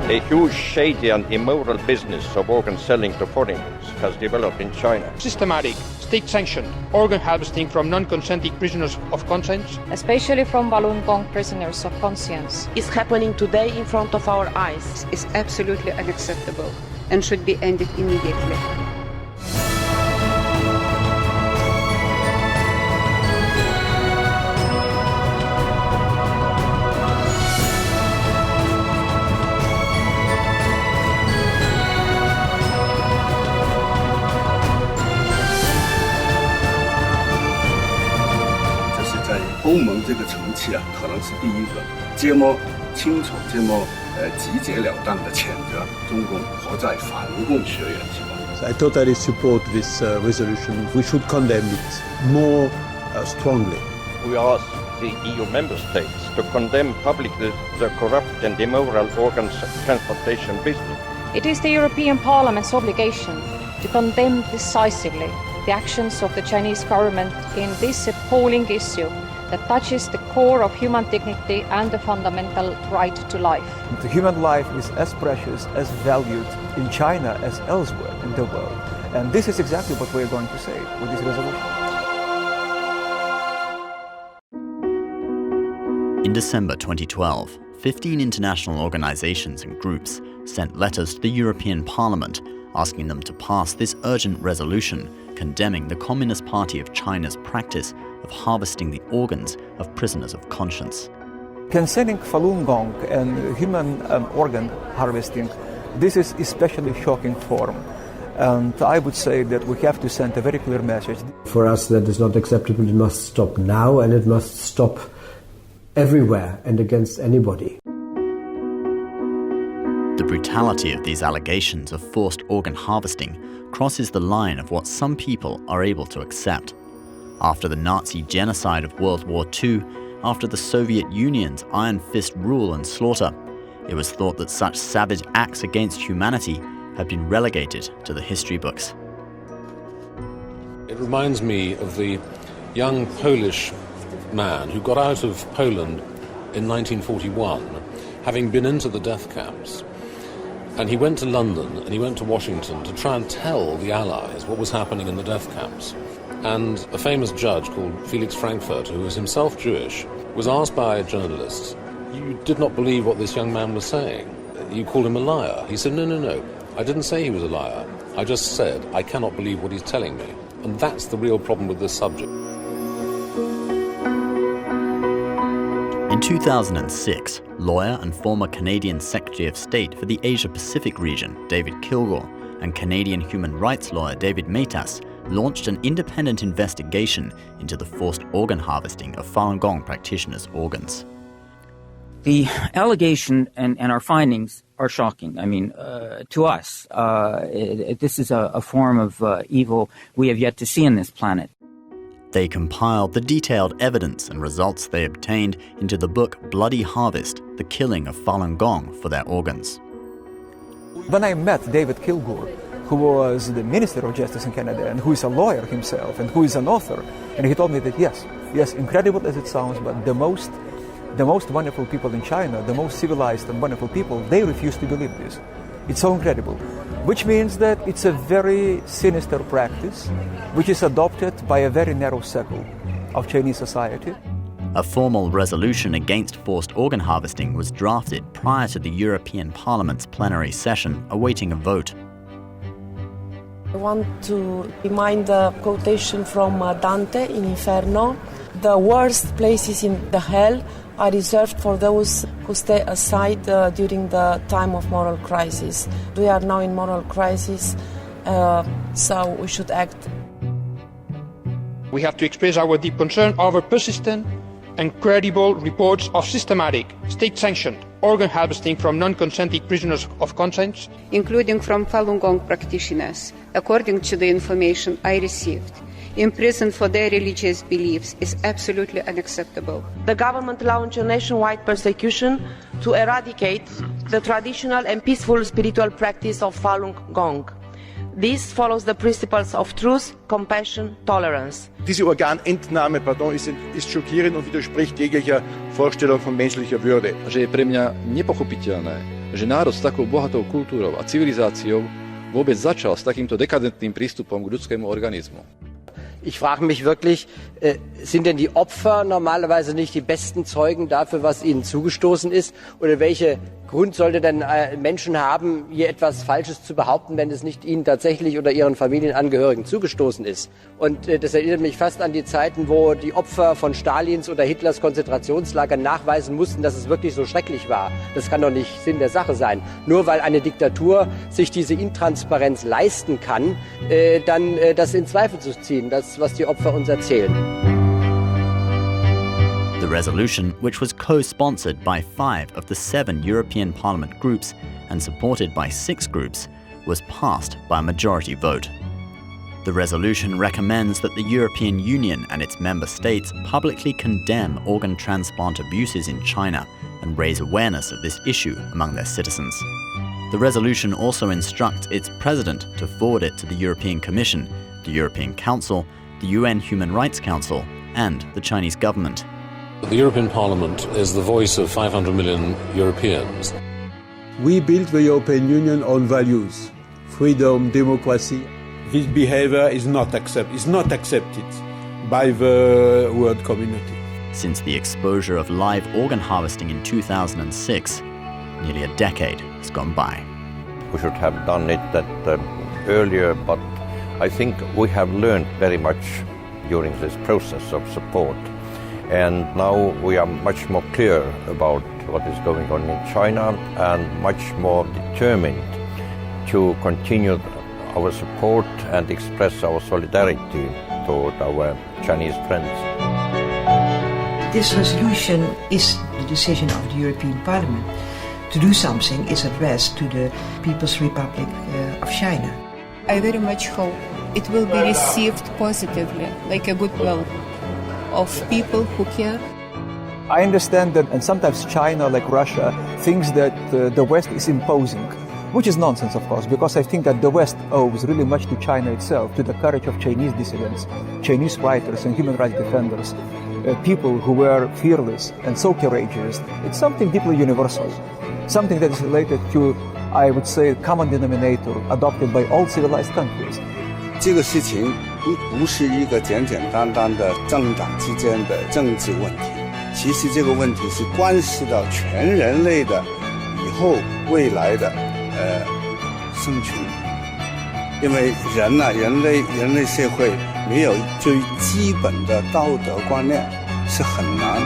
A huge, shady and immoral business of organ selling to foreigners has developed in China. Systematic, state-sanctioned organ harvesting from non-consenting prisoners of conscience, especially from Falun Gong prisoners of conscience, is happening today in front of our eyes. Is absolutely unacceptable and should be ended immediately.这是在欧盟这个层次啊，可能是第一个这么清楚、这么直截了当的谴责中共活在反共学园是吧？ I totally support this resolution. We should condemn it more strongly. We ask the EU member states to condemn publicly the corrupt and immoral organ transplantation business. It is the European Parliament's obligation to condemn decisively the actions of the Chinese government in this appalling issue that touches the core of human dignity and the fundamental right to life. The human life is as precious, as valued in China as elsewhere in the world. And this is exactly what we're going to say with this resolution. In December 2012, 15 international organizations and groups sent letters to the European Parliament asking them to pass this urgent resolution condemning the Communist Party of China's practice of harvesting the organs of prisoners of conscience. Concerning Falun Gong and human organ harvesting, this is especially shocking form. And I would say that we have to send a very clear message. For us, that is not acceptable. It must stop now, and it must stop everywhere and against anybody. The brutality of these allegations of forced organ harvesting crosses the line of what some people are able to accept. After the Nazi genocide of World War II, after the Soviet Union's iron fist rule and slaughter, it was thought that such savage acts against humanity had been relegated to the history books. It reminds me of the young Polish man who got out of Poland in 1941, having been into the death camps. And he went to London and he went to Washington to try and tell the Allies what was happening in the death camps. And a famous judge called Felix Frankfurter, who was himself Jewish, was asked by a journalist, "You did not believe what this young man was saying. You called him a liar." He said, no, I didn't say he was a liar. I just said, I cannot believe what he's telling me. And that's the real problem with this subject. In 2006, lawyer and former Canadian Secretary of State for the Asia-Pacific region, David Kilgour, and Canadian human rights lawyer David Matas launched an independent investigation into the forced organ harvesting of Falun Gong practitioners' organs. The allegation and our findings are shocking. I mean, to us, this is a form of evil we have yet to see on this planet. They compiled the detailed evidence and results they obtained into the book Bloody Harvest, The Killing of Falun Gong for Their Organs. When I met David Kilgour, who was the Minister of Justice in Canada and who is a lawyer himself and who is an author, and he told me that yes, incredible as it sounds, but the most wonderful people in China, the most civilized and wonderful people, they refuse to believe this. It's so incredible. Which means that it's a very sinister practice, which is adopted by a very narrow circle of Chinese society. A formal resolution against forced organ harvesting was drafted prior to the European Parliament's plenary session, awaiting a vote. I want to remind the quotation from Dante in Inferno. The worst places in the hell are reserved for those who stay aside during the time of moral crisis. We are now in moral crisis, so we should act. we have to express our deep concern over persistent and credible reports of systematic, state-sanctioned organ harvesting from non-consenting prisoners of conscience, including from Falun Gong practitioners, according to the information I received. Imprisoned for their religious beliefs is absolutely unacceptable. The government launched a nationwide persecution to eradicate the traditional and peaceful spiritual practice of Falun Gong. This follows the principles of truth, compassion, tolerance. Diese Organentnahme, ist schockierend und widerspricht jeglicher Vorstellung von menschlicher Würde. Že je pre mňa nepochopiteľné, že národ s takou bohatou kultúrou a civilizáciou vôbec začal s takýmto dekadentným prístupom k ľudskému organizmu. Ich frage mich wirklich, sind denn die Opfer normalerweise nicht die besten Zeugen dafür, was ihnen zugestoßen ist? Oder welche Grund sollte denn Menschen haben, hier etwas Falsches zu behaupten, wenn es nicht ihnen tatsächlich oder ihren Familienangehörigen zugestoßen ist? Und das erinnert mich fast an die Zeiten, wo die Opfer von Stalins oder Hitlers Konzentrationslager nachweisen mussten, dass es wirklich so schrecklich war. Das kann doch nicht Sinn der Sache sein. Nur weil eine Diktatur sich diese Intransparenz leisten kann, dann das in Zweifel zu ziehen, das, was die Opfer uns erzählen. The resolution, which was co-sponsored by 5 of the 7 European Parliament groups and supported by 6 groups, was passed by a majority vote. The resolution recommends that the European Union and its member states publicly condemn organ transplant abuses in China and raise awareness of this issue among their citizens. The resolution also instructs its president to forward it to the European Commission, the European Council, the UN Human Rights Council, and the Chinese government. The European Parliament is the voice of 500 million Europeans. We built the European Union on values, freedom, democracy. This behavior is not accepted by the world community. Since the exposure of live organ harvesting in 2006, nearly a decade has gone by. We should have done it earlier, but I think we have learned very much during this process of support. And now we are much more clear about what is going on in China and much more determined to continue our support and express our solidarity toward our Chinese friends. This resolution is the decision of the European Parliament. To do something is addressed to the People's Republic of China. I very much hope it will be received positively, like a goodwill of people who care. I understand that, and sometimes China, like Russia, thinks that the West is imposing, which is nonsense, of course, because I think that the West owes really much to China itself, to the courage of Chinese dissidents, Chinese writers and human rights defenders, people who were fearless and so courageous. It's something deeply universal, something that is related to, I would say, common denominator adopted by all civilized countries. 这个事情不是一个简简单单的政党之间的政治问题，其实这个问题是关系到全人类的以后未来的生存。因为人类社会没有最基本的道德观念是很难